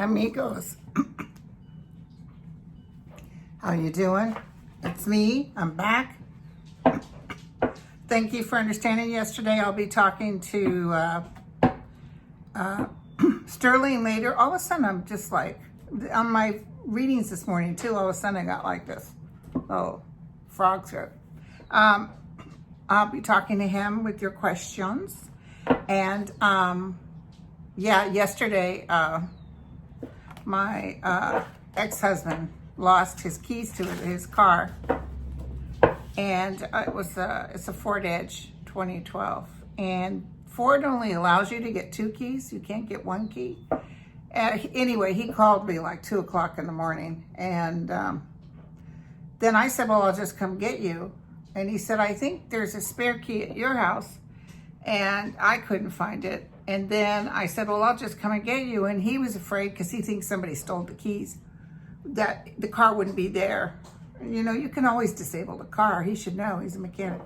Amigos, how you doing? It's me. I'm back. Thank you for understanding. Yesterday I'll be talking to Sterling later. All of a sudden I'm just like, on my readings this morning too, all of a sudden I got like this frog throat. I'll be talking to him with your questions. And yeah, yesterday my ex-husband lost his keys to his car, and it's a Ford Edge 2012, and Ford only allows you to get 2 keys. You can't get 1 key. Anyway, he called me like 2 o'clock in the morning, and then I said, well, I'll just come get you. And he said, I think there's a spare key at your house, and I couldn't find it. And then I said, well, I'll just come and get you. And he was afraid because he thinks somebody stole the keys, that the car wouldn't be there. You know, you can always disable the car. He should know. He's a mechanic.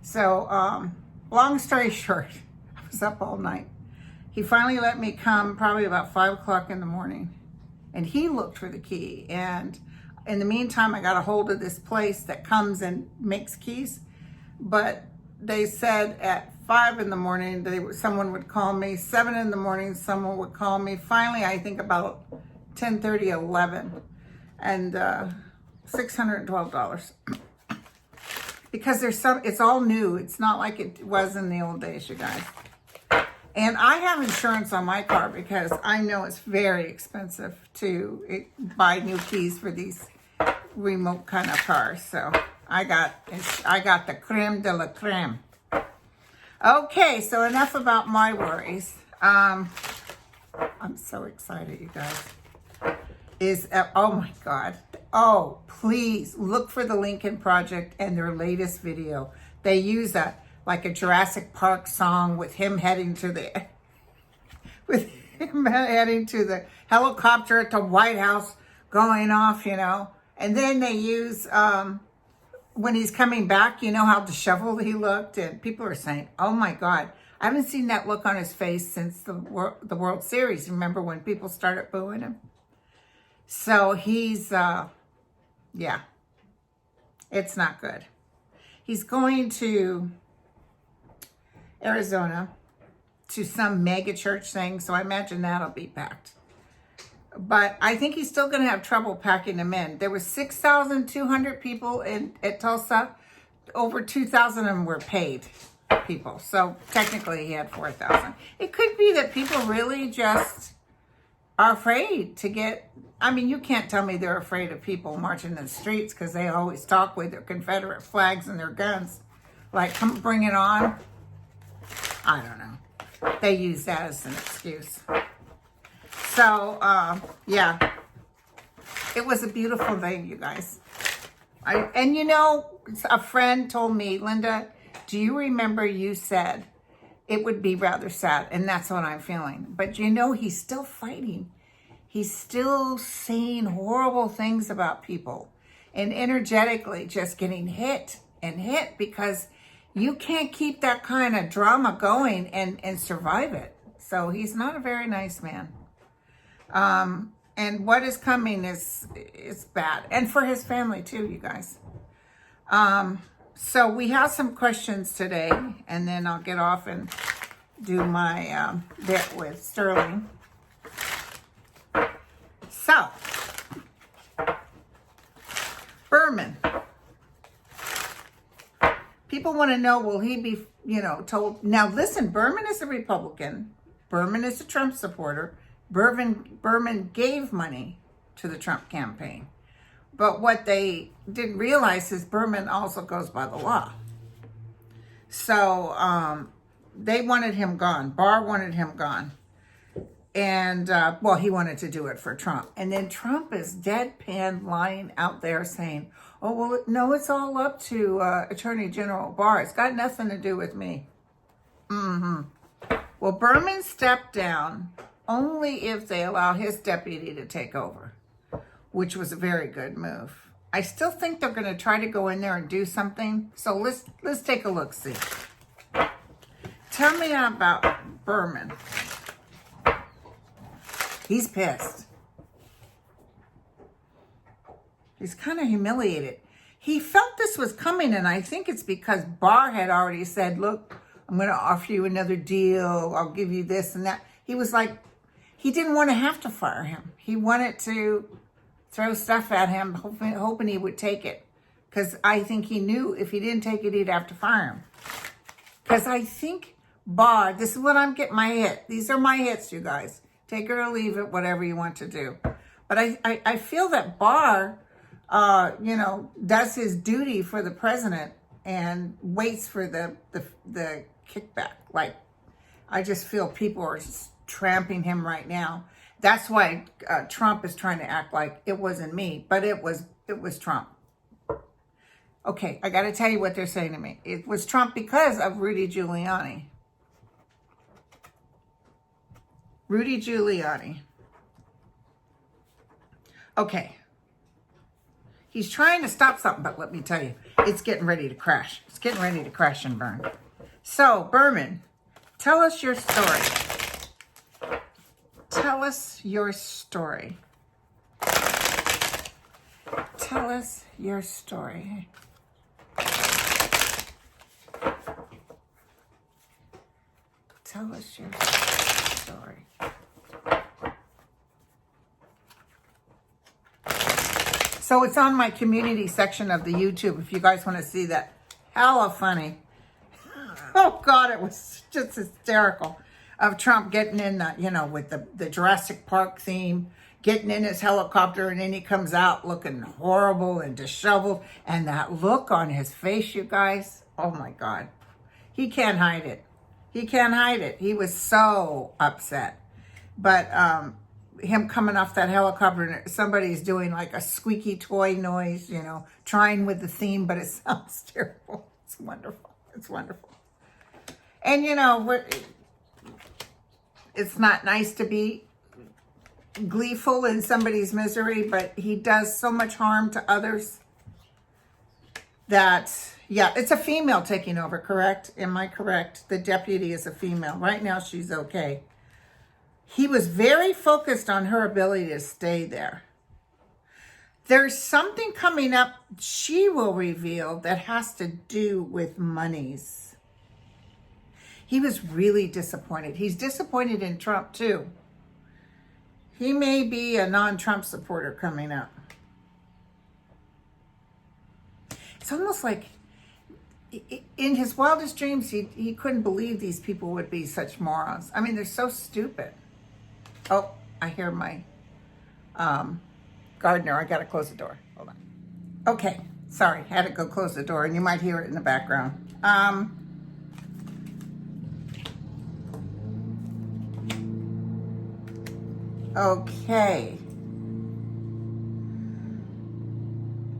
So long story short, I was up all night. He finally let me come probably about 5 o'clock in the morning. And he looked for the key. And in the meantime, I got a hold of this place that comes and makes keys. But they said at 5 in the morning, someone would call me. 7 in the morning, someone would call me. Finally, I think about 10:30, 11, and $612. Because it's all new. It's not like it was in the old days, you guys. And I have insurance on my car because I know it's very expensive to buy new keys for these remote kind of cars. So I got the creme de la creme. Okay, so enough about my worries. I'm so excited, you guys. Oh my God. Oh, please look for the Lincoln Project and their latest video. They use like a Jurassic Park song with him heading to the helicopter at the White House going off, you know. And then they use when he's coming back, you know how disheveled he looked, and people are saying, oh my God, I haven't seen that look on his face since the World Series. Remember when people started booing him? So he's, yeah, it's not good. He's going to Arizona to some mega church thing, so I imagine that'll be packed. But I think he's still going to have trouble packing them in. There was 6,200 people at Tulsa. Over 2,000 of them were paid people. So technically he had 4,000. It could be that people really just are afraid to get... I mean, you can't tell me they're afraid of people marching in the streets because they always talk with their Confederate flags and their guns. Like, come bring it on. I don't know. They use that as an excuse. So, yeah, it was a beautiful thing, you guys. And you know, a friend told me, Linda, do you remember you said it would be rather sad? And that's what I'm feeling. But you know, he's still fighting. He's still saying horrible things about people and energetically just getting hit and hit because you can't keep that kind of drama going and survive it. So he's not a very nice man. And what is coming is bad. And for his family too, you guys. So we have some questions today, and then I'll get off and do my bit with Sterling. So, Berman. People want to know, will he be, told? Now listen, Berman is a Republican. Berman is a Trump supporter. Berman gave money to the Trump campaign. But what they didn't realize is Berman also goes by the law. So they wanted him gone. Barr wanted him gone. And, well, he wanted to do it for Trump. And then Trump is deadpan lying out there saying, oh, well, no, it's all up to Attorney General Barr. It's got nothing to do with me. Well, Berman stepped down only if they allow his deputy to take over, which was a very good move. I still think they're going to try to go in there and do something. So let's take a look, see. Tell me about Berman. He's pissed. He's kind of humiliated. He felt this was coming, and I think it's because Barr had already said, look, I'm going to offer you another deal. I'll give you this and that. He was like, he didn't want to have to fire him. He wanted to throw stuff at him, hoping he would take it. Because I think he knew if he didn't take it, he'd have to fire him. Because I think Barr, this is what I'm getting my hit. These are my hits, you guys. Take it or leave it, whatever you want to do. But I feel that Barr, does his duty for the president and waits for the kickback. Like, I just feel people are just tramping him right now. That's why Trump is trying to act like it wasn't me, but it was Trump. Okay, I got to tell you what they're saying to me. It was Trump because of Rudy Giuliani. Rudy Giuliani. Okay. He's trying to stop something, but let me tell you, it's getting ready to crash. It's getting ready to crash and burn. So, Berman, tell us your story. Tell us your story. Tell us your story. Tell us your story. So it's on my community section of the YouTube if you guys want to see that. Hella funny. Oh, God, it was just hysterical. Of Trump getting in the, with the Jurassic Park theme, getting in his helicopter, and then he comes out looking horrible and disheveled. And that look on his face, you guys, oh, my God. He can't hide it. He can't hide it. He was so upset. But him coming off that helicopter and somebody's doing like a squeaky toy noise, trying with the theme, but it sounds terrible. It's wonderful. It's wonderful. And, it's not nice to be gleeful in somebody's misery, but he does so much harm to others that, yeah, it's a female taking over, correct? Am I correct? The deputy is a female. Right now, she's okay. He was very focused on her ability to stay there. There's something coming up she will reveal that has to do with monies. He was really disappointed. He's disappointed in Trump, too. He may be a non-Trump supporter coming up. It's almost like in his wildest dreams, he couldn't believe these people would be such morons. I mean, they're so stupid. Oh, I hear my gardener. I got to close the door. Hold on. Okay. Sorry. Had to go close the door, and you might hear it in the background. Okay.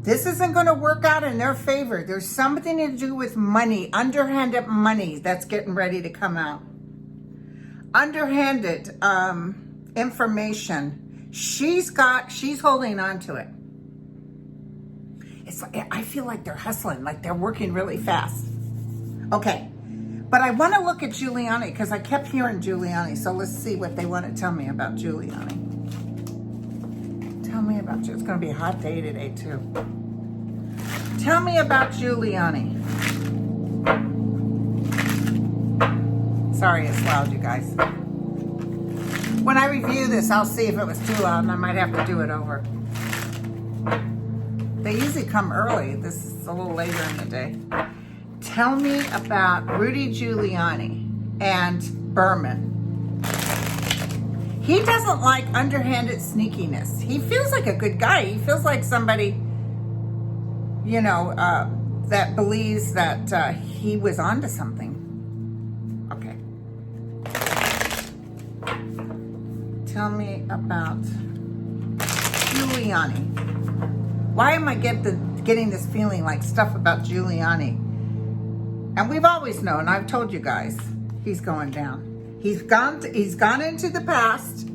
This isn't going to work out in their favor. There's something to do with money, underhanded money that's getting ready to come out. Underhanded information. She's holding on to it. It's like, I feel like they're hustling, like they're working really fast. Okay. But I want to look at Giuliani because I kept hearing Giuliani. So let's see what they want to tell me about Giuliani. Tell me about you. It's going to be a hot day today, too. Tell me about Giuliani. Sorry it's loud, you guys. When I review this, I'll see if it was too loud and I might have to do it over. They usually come early. This is a little later in the day. Tell me about Rudy Giuliani and Berman. He doesn't like underhanded sneakiness. He feels like a good guy. He feels like somebody, that believes that he was onto something. Okay. Tell me about Giuliani. Why am I getting this feeling like stuff about Giuliani? And we've always known, I've told you guys, he's going down. He's gone into the past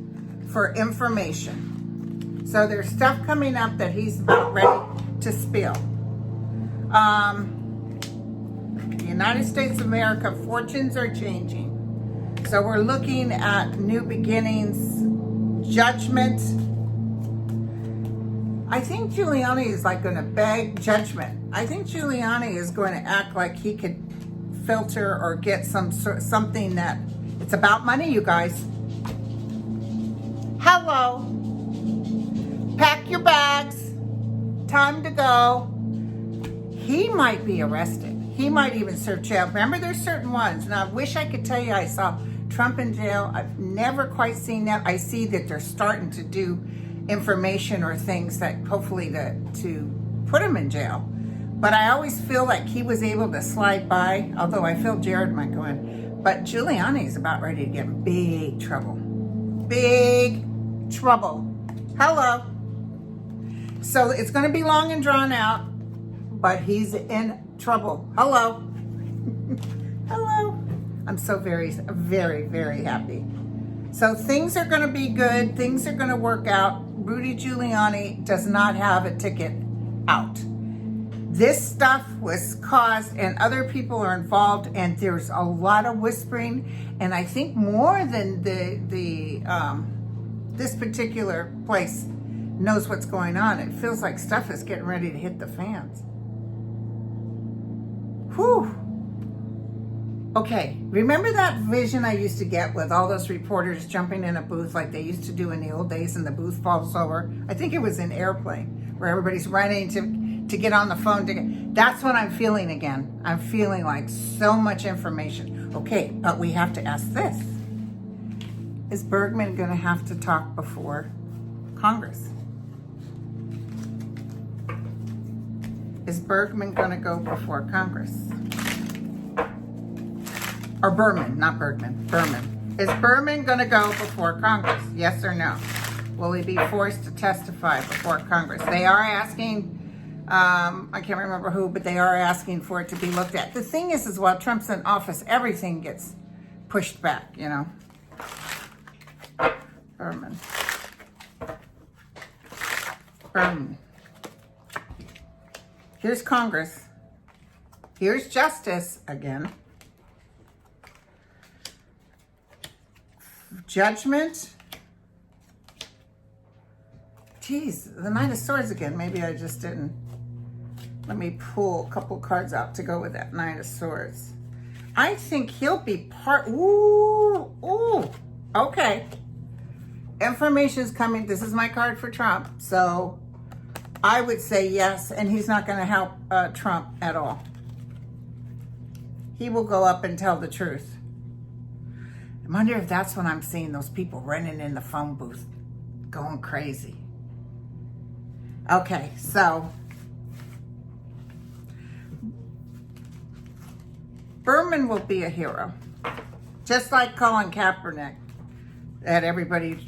for information. So there's stuff coming up that he's about ready to spill. The United States of America, fortunes are changing. So we're looking at new beginnings, judgment. I think Giuliani is like going to beg judgment. I think Giuliani is going to act like he could filter or get something that it's about money, you guys. Hello. Pack your bags. Time to go. He might be arrested. He might even serve jail. Remember, there's certain ones, and I wish I could tell you I saw Trump in jail. I've never quite seen that. I see that they're starting to do information or things that hopefully to put him in jail. But I always feel like he was able to slide by, although I feel Jared might go in. But Giuliani is about ready to get in big trouble. Big trouble. Hello. So it's going to be long and drawn out, but he's in trouble. Hello. Hello. I'm so very, very, very happy. So things are going to be good. Things are going to work out. Rudy Giuliani does not have a ticket out. This stuff was caused and other people are involved, and there's a lot of whispering, and I think more than this particular place knows what's going on. It feels like stuff is getting ready to hit the fans. Whew. Okay, remember that vision I used to get with all those reporters jumping in a booth like they used to do in the old days and the booth falls over? I think it was an airplane where everybody's running to get on the phone. That's what I'm feeling again. I'm feeling like so much information. Okay, but we have to ask this. Is Berman going to have to talk before Congress? Is Berman going to go before Congress? Or Berman, not Bergman, Berman. Is Berman going to go before Congress? Yes or no? Will he be forced to testify before Congress? They are asking, I can't remember who, but they are asking for it to be looked at. The thing is while Trump's in office, everything gets pushed back, you know. Berman. Berman. Here's Congress. Here's justice again. Judgment. Geez, the Knight of Swords again. Maybe I just didn't. Let me pull a couple cards out to go with that Knight of Swords. I think he'll be part. Ooh. Okay. Information's coming. This is my card for Trump. So I would say yes, and he's not going to help Trump at all. He will go up and tell the truth. I wonder if that's when I'm seeing those people running in the phone booth, going crazy. Okay, so Berman will be a hero, just like Colin Kaepernick, that everybody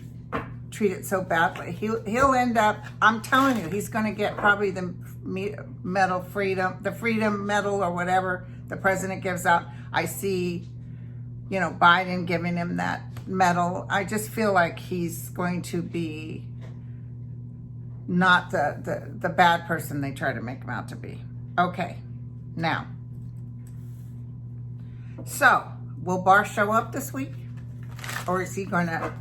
treated so badly. He'll end up. I'm telling you, he's going to get probably the medal freedom, the freedom medal or whatever the president gives out. I see, you know, Biden giving him that medal. I just feel like he's going to be not the bad person they try to make him out to be. Okay, now. So, will Barr show up this week? Or is he going to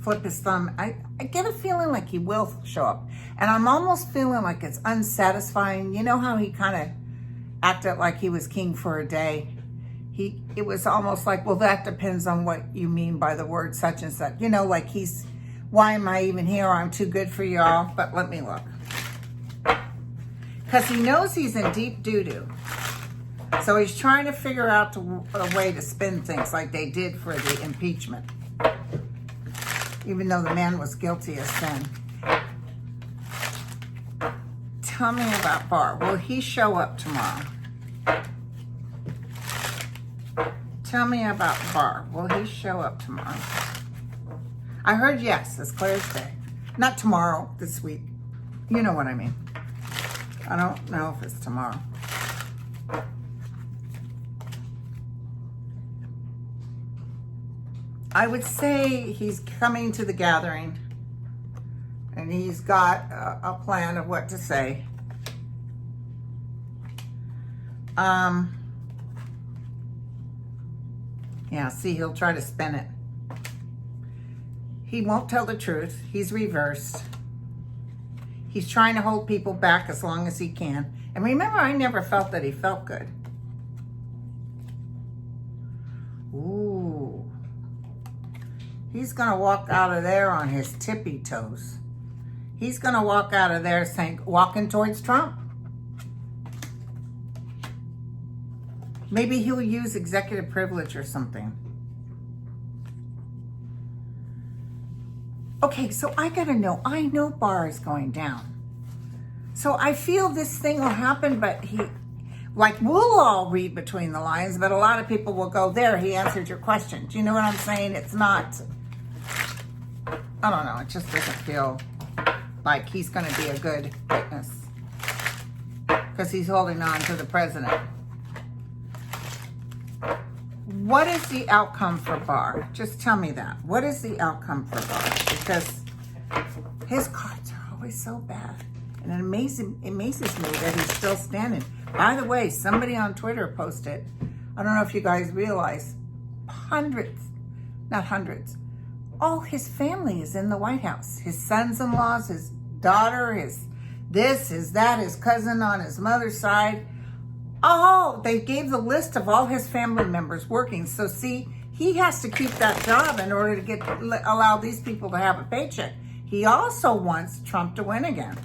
flip his thumb? I get a feeling like he will show up. And I'm almost feeling like it's unsatisfying. You know how he kind of acted like he was king for a day? It was almost like, well, that depends on what you mean by the word such and such. You know, like why am I even here? I'm too good for y'all. But let me look. Because he knows he's in deep doo-doo. So he's trying to figure out a way to spin things like they did for the impeachment. Even though the man was guilty of sin. Tell me about Barr. Will he show up tomorrow? Tell me about Barr. Will he show up tomorrow? I heard yes, as clear as day. Not tomorrow, this week. You know what I mean. I don't know if it's tomorrow. I would say he's coming to the gathering and he's got a plan of what to say. Yeah, see, he'll try to spin it. He won't tell the truth. He's reversed. He's trying to hold people back as long as he can. And remember, I never felt that he felt good. Ooh. He's going to walk out of there on his tippy toes. He's going to walk out of there saying, walking towards Trump. Maybe he'll use executive privilege or something. Okay, so I gotta know. I know Barr is going down. So I feel this thing will happen, but we'll all read between the lines, but a lot of people will go, there, he answered your question. Do you know what I'm saying? It's not, I don't know, it just doesn't feel like he's gonna be a good witness. Because he's holding on to the president. What is the outcome for Barr? Just tell me that. What is the outcome for Barr? Because his cards are always so bad. And it amazes me that he's still standing. By the way, somebody on Twitter posted, I don't know if you guys realize, not hundreds, all his family is in the White House. His sons-in-laws, his daughter, his this, his that, his cousin on his mother's side. Oh, they gave the list of all his family members working. So see, he has to keep that job in order to allow these people to have a paycheck. He also wants Trump to win again.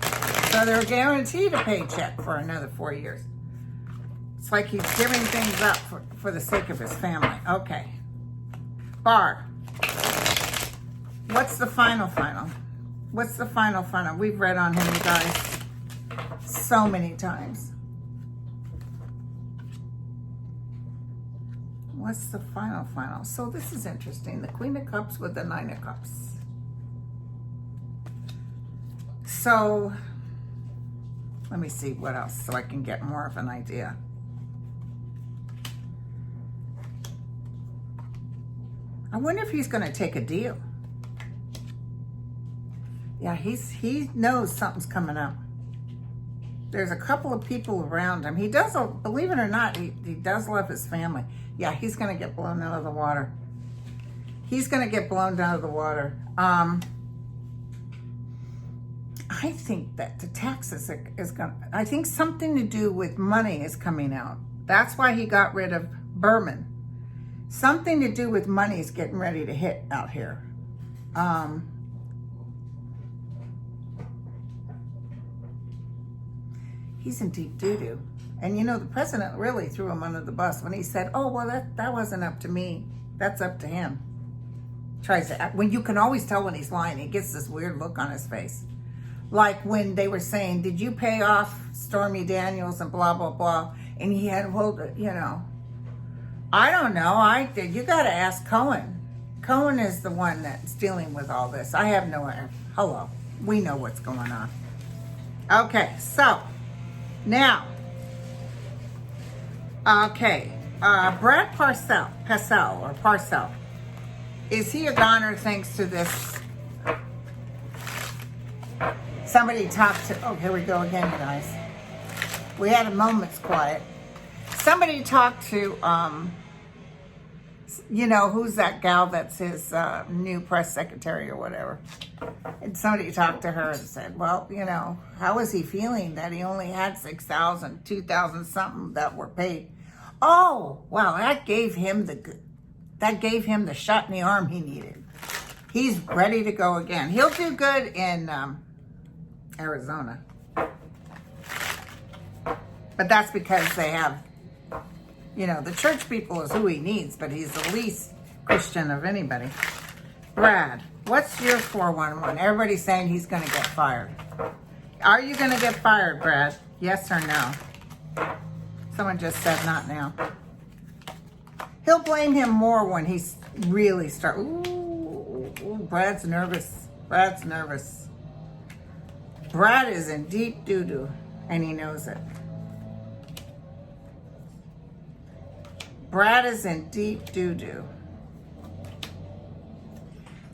So they're guaranteed a paycheck for another 4 years. It's like he's giving things up for the sake of his family. Okay. Barr. What's the final? What's the final? We've read on him, you guys, so many times. What's the final? So this is interesting. The Queen of Cups with the Nine of Cups. So, let me see what else so I can get more of an idea. I wonder if he's going to take a deal. Yeah, he knows something's coming up. There's a couple of people around him. He does, believe it or not, he does love his family. Yeah, he's going to get blown out of the water. He's going to get blown out of the water. I think that the taxes is going to, I think something to do with money is coming out. That's why he got rid of Berman. Something to do with money is getting ready to hit out here. He's in deep doo-doo. And you know, the president really threw him under the bus when he said, oh, well, that wasn't up to me. That's up to him. Tries to act, when you can always tell when he's lying, he gets this weird look on his face. Like when they were saying, did you pay off Stormy Daniels and blah, blah, blah. And he had, well, you know, I don't know. You got to ask Cohen. Cohen is the one that's dealing with all this. I have no idea. Hello. We know what's going on. Okay, so now, Brad Purcell, is he a goner thanks to this? Somebody talked to, oh, here we go again, you guys. We had a moment's quiet. Somebody talked to, you know, who's that gal that's his new press secretary or whatever. And somebody talked to her and said, well, you know, how is he feeling that he only had 6,000, 2,000 something that were paid? Oh, well, that gave him the shot in the arm he needed. He's ready to go again. He'll do good in Arizona. But that's because they have, you know, the church people is who he needs, but he's the least Christian of anybody. Brad, what's your 411? Everybody's saying he's going to get fired. Are you going to get fired, Brad? Yes or no? Someone just said not now. He'll blame him more when he's really ooh, Brad's nervous. Brad's nervous. Brad is in deep doo-doo, and he knows it. Brad is in deep doo-doo.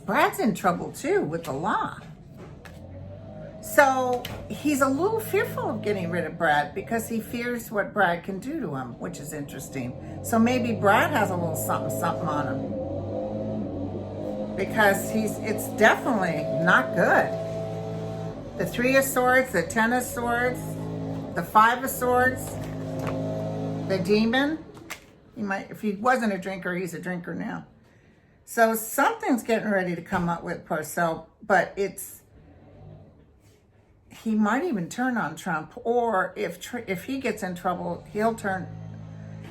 Brad's in trouble too with the law. So he's a little fearful of getting rid of Brad because he fears what Brad can do to him, which is interesting. So maybe Brad has a little something on him. Because it's definitely not good. The 3 of Swords, the 10 of Swords, the 5 of Swords, the Demon. He might, if he wasn't a drinker, he's a drinker now. So something's getting ready to come up with Purcell, but he might even turn on Trump, or if he gets in trouble, he'll turn.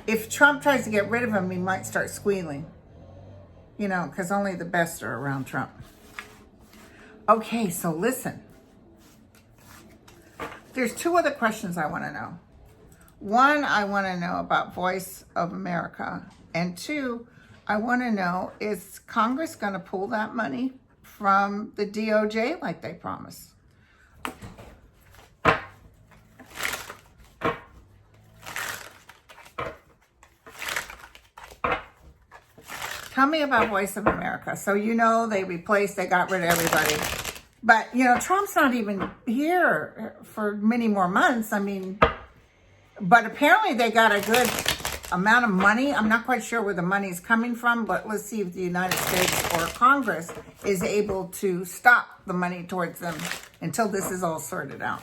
If Trump tries to get rid of him, he might start squealing. You know, because only the best are around Trump. Okay, so listen. There's 2 other questions I want to know. 1, I want to know about Voice of America. And 2, I want to know, is Congress going to pull that money from the DOJ like they promised? Tell me about Voice of America. So you know they got rid of everybody. But, you know, Trump's not even here for many more months. I mean, but apparently they got a good amount of money. I'm not quite sure where the money's coming from, but let's see if the United States or Congress is able to stop the money towards them until this is all sorted out.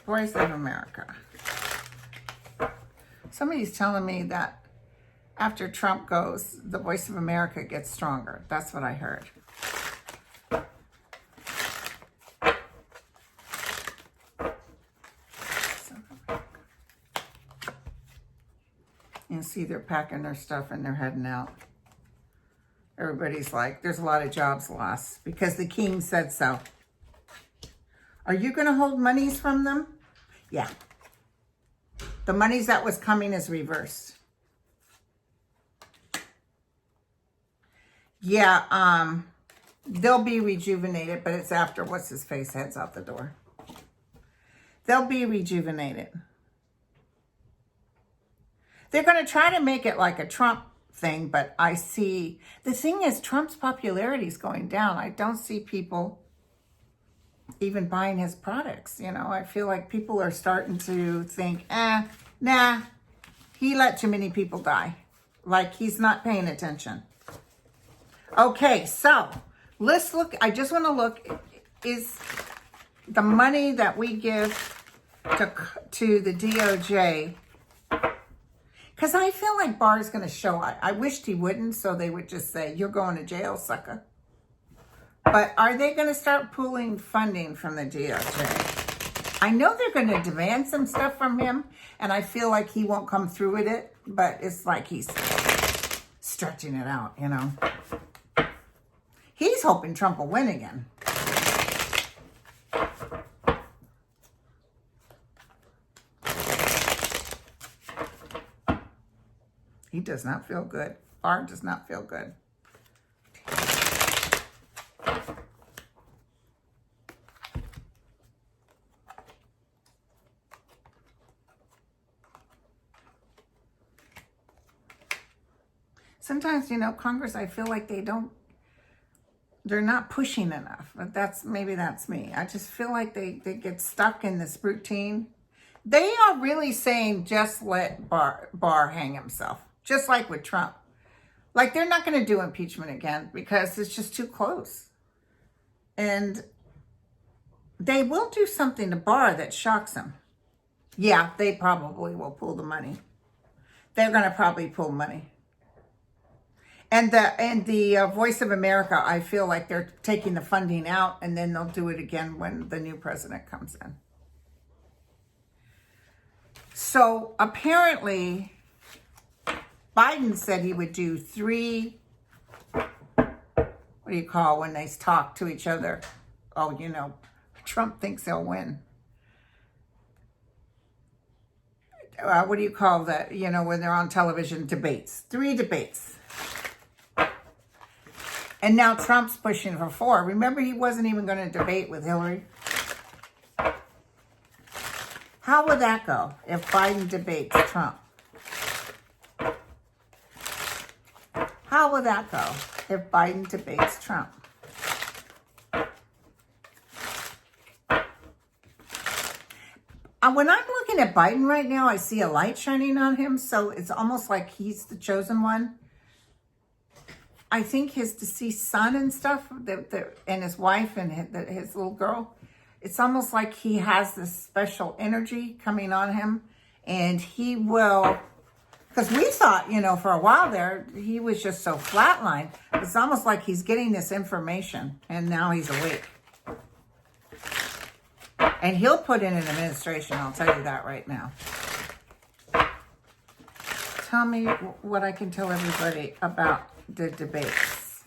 Voice of America. Somebody's telling me that after Trump goes, the Voice of America gets stronger. That's what I heard. You see they're packing their stuff and they're heading out. Everybody's like, there's a lot of jobs lost because the king said so. Are you going to hold monies from them? Yeah. The monies that was coming is reversed. Yeah, they'll be rejuvenated, but it's after what's-his-face heads out the door. They'll be rejuvenated. They're going to try to make it like a Trump thing, but I see... The thing is, Trump's popularity is going down. I don't see people even buying his products, you know. I feel like people are starting to think, nah, he let too many people die. Like, he's not paying attention. Okay, so let's look. I just want to look. Is the money that we give to the DOJ? Because I feel like Barr is going to show. I wished he wouldn't, so they would just say, "You're going to jail, sucker." But are they going to start pulling funding from the DOJ? I know they're going to demand some stuff from him, and I feel like he won't come through with it. But it's like he's stretching it out, you know. He's hoping Trump will win again. He does not feel good. Barr does not feel good. Sometimes, you know, Congress, I feel like they're not pushing enough, but maybe that's me. I just feel like they get stuck in this routine. They are really saying, just let Barr hang himself, just like with Trump. Like, they're not going to do impeachment again because it's just too close. And they will do something to Barr that shocks him. Yeah, they probably will pull the money. They're going to probably pull money. And the Voice of America, I feel like they're taking the funding out, and then they'll do it again when the new president comes in. So apparently, Biden said he would do 3, what do you call when they talk to each other? Oh, you know, Trump thinks he'll win. What do you call that? You know, when they're on television, debates. 3 debates. And now Trump's pushing for 4. Remember, he wasn't even going to debate with Hillary. How would that go if Biden debates Trump? How would that go if Biden debates Trump? When I'm looking at Biden right now, I see a light shining on him, so it's almost like he's the chosen one. I think his deceased son and stuff, and his wife and his little girl, it's almost like he has this special energy coming on him, and he will, because we thought, for a while there, he was just so flatlined. It's almost like he's getting this information, and now he's awake. And he'll put in an administration, I'll tell you that right now. Tell me what I can tell everybody about the debates.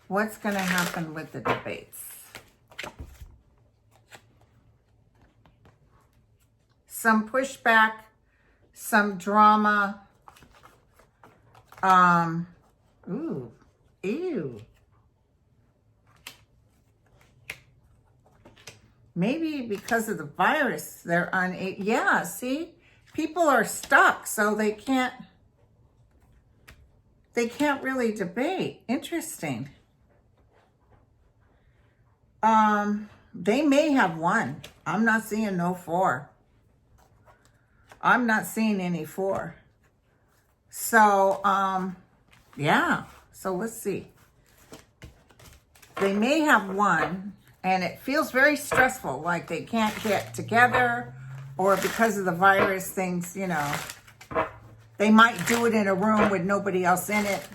What's going to happen with the debates? Some pushback, some drama. Ew. Maybe because of the virus, they're yeah, see? People are stuck, so they can't really debate. Interesting. They may have won. I'm not seeing no 4. I'm not seeing any 4. So, yeah. So let's see. They may have won. And it feels very stressful, like they can't get together, or because of the virus, things, they might do it in a room with nobody else in it.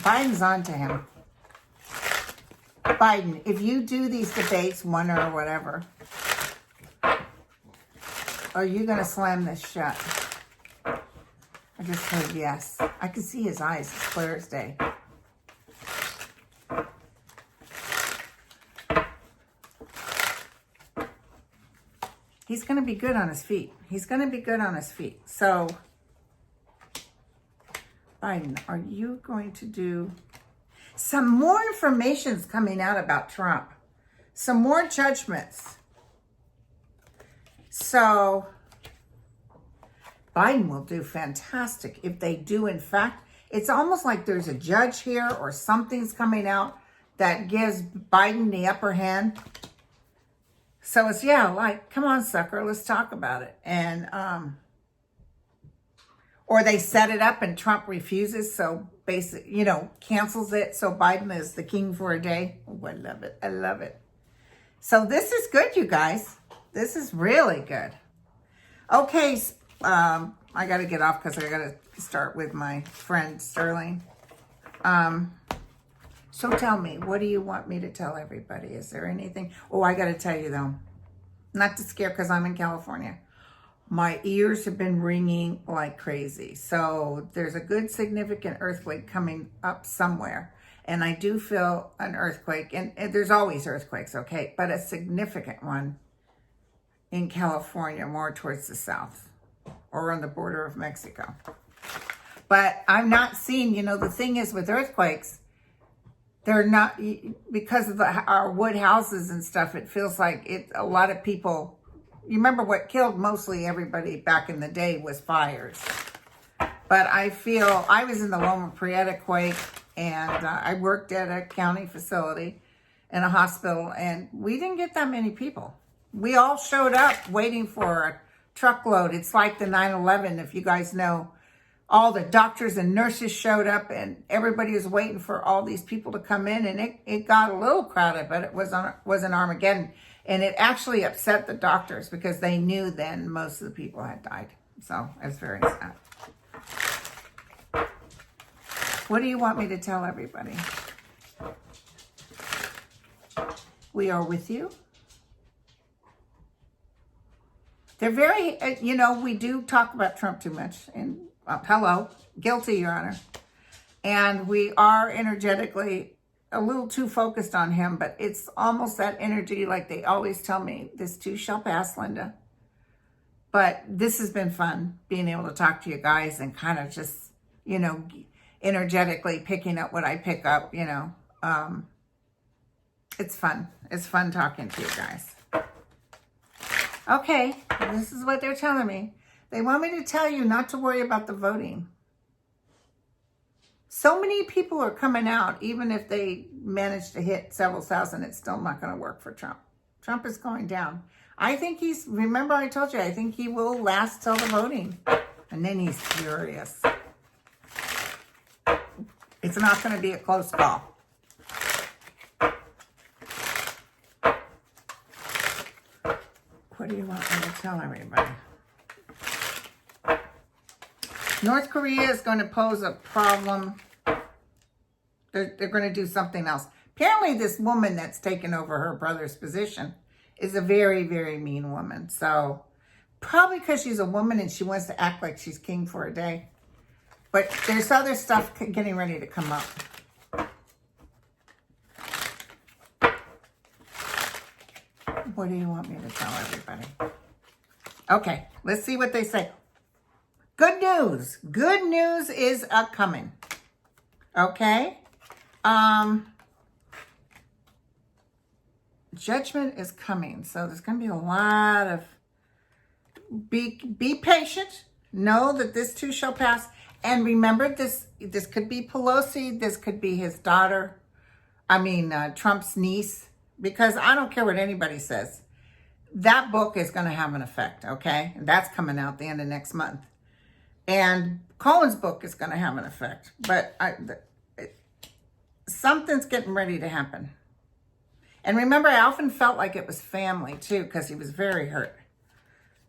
Biden's on to him. Biden, if you do these debates, one or whatever, are you going to slam this shut? I just heard yes. I can see his eyes as clear as day. He's going to be good on his feet. He's going to be good on his feet. So, Biden, are you going to do... Some more information's coming out about Trump. Some more judgments. So, Biden will do fantastic if they do, in fact. It's almost like there's a judge here or something's coming out that gives Biden the upper hand. So it's, come on, sucker, let's talk about it. And, or they set it up and Trump refuses, so basically, cancels it, so Biden is the king for a day. Oh, I love it. I love it. So this is good, you guys. This is really good. Okay, I got to get off because I got to start with my friend Sterling. So tell me, what do you want me to tell everybody? Is there anything? Oh, I got to tell you though, not to scare because I'm in California. My ears have been ringing like crazy. So there's a good significant earthquake coming up somewhere. And I do feel an earthquake. And there's always earthquakes, okay? But a significant one in California, more towards the south or on the border of Mexico. But I'm not seeing, the thing is with earthquakes, they're not, because of our wood houses and stuff, it feels like a lot of people, you remember what killed mostly everybody back in the day was fires. But I feel, I was in the Loma Prieta quake, and I worked at a county facility in a hospital, and we didn't get that many people. We all showed up waiting for a truckload. It's like the 9/11, if you guys know. All the doctors and nurses showed up, and everybody was waiting for all these people to come in, and it got a little crowded, but it was an Armageddon. And it actually upset the doctors because they knew then most of the people had died. So it's very sad. What do you want me to tell everybody? We are with you. They're very, we do talk about Trump too much, and hello, guilty, Your Honor. And we are energetically a little too focused on him, but it's almost that energy, like they always tell me, this too shall pass, Linda. But this has been fun, being able to talk to you guys and kind of just, energetically picking up what I pick up, you know. It's fun. It's fun talking to you guys. Okay, this is what they're telling me. They want me to tell you not to worry about the voting. So many people are coming out, even if they manage to hit several thousand, it's still not going to work for Trump. Trump is going down. I think remember I told you, I think he will last till the voting. And then he's furious. It's not going to be a close call. What do you want me to tell everybody? North Korea is going to pose a problem. They're going to do something else. Apparently this woman that's taken over her brother's position is a very, very mean woman. So probably because she's a woman and she wants to act like she's king for a day. But there's other stuff getting ready to come up. What do you want me to tell everybody? Okay, let's see what they say. Good news. Good news is coming. Okay? Judgment is coming. So there's going to be a lot of... Be patient. Know that this too shall pass. And remember, this could be Pelosi. This could be his daughter. Trump's niece. Because I don't care what anybody says. That book is going to have an effect, okay? And that's coming out the end of next month. And Cohen's book is going to have an effect. But something's getting ready to happen. And remember, I often felt like it was family, too, because he was very hurt.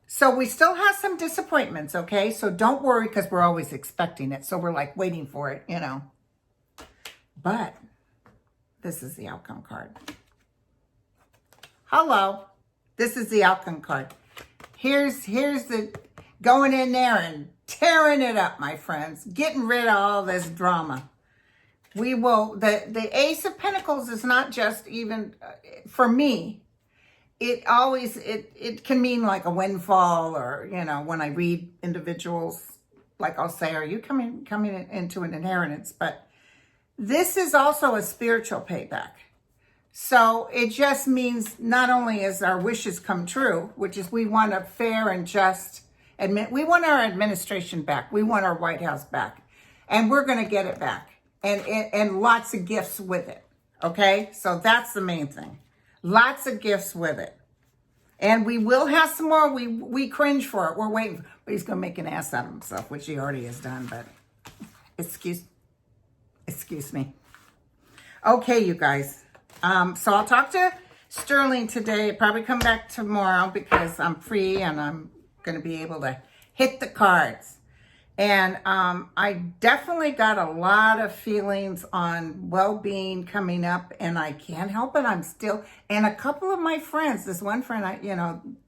So we still have some disappointments, okay? So don't worry, because we're always expecting it. So we're like waiting for it, you know. But this is the outcome card. Hello. This is the outcome card. Here's the going in there and tearing it up, my friends. Getting rid of all this drama. We will, the Ace of Pentacles is not just even, for me, it always, it can mean like a windfall or, you know, when I read individuals, like I'll say, are you coming into an inheritance? But this is also a spiritual payback. So it just means not only is our wishes come true, which is we want a fair and just, we want our administration back. We want our White House back. And we're going to get it back. And lots of gifts with it. Okay? So that's the main thing. Lots of gifts with it. And we will have some more. We cringe for it. We're waiting. But he's going to make an ass out of himself, which he already has done. But excuse me. Okay, you guys. So I'll talk to Sterling today. Probably come back tomorrow because I'm free and I'm going to be able to hit the cards. And I definitely got a lot of feelings on well-being coming up, and I can't help it. I'm still, and a couple of my friends, this one friend,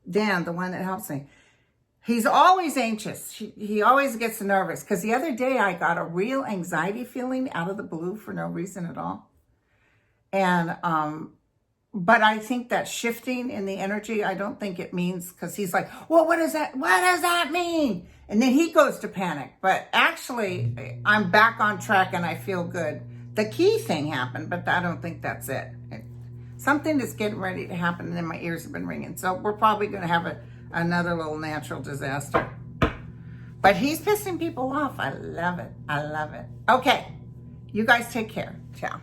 Dan, the one that helps me, he's always anxious. He always gets nervous because the other day I got a real anxiety feeling out of the blue for no reason at all. And, but I think that shifting in the energy, I don't think it means, because he's like, well, what does that mean? And then he goes to panic. But actually, I'm back on track and I feel good. The key thing happened, but I don't think that's it. Something that's getting ready to happen, and then my ears have been ringing. So we're probably going to have another little natural disaster. But he's pissing people off. I love it. I love it. Okay. You guys take care. Ciao.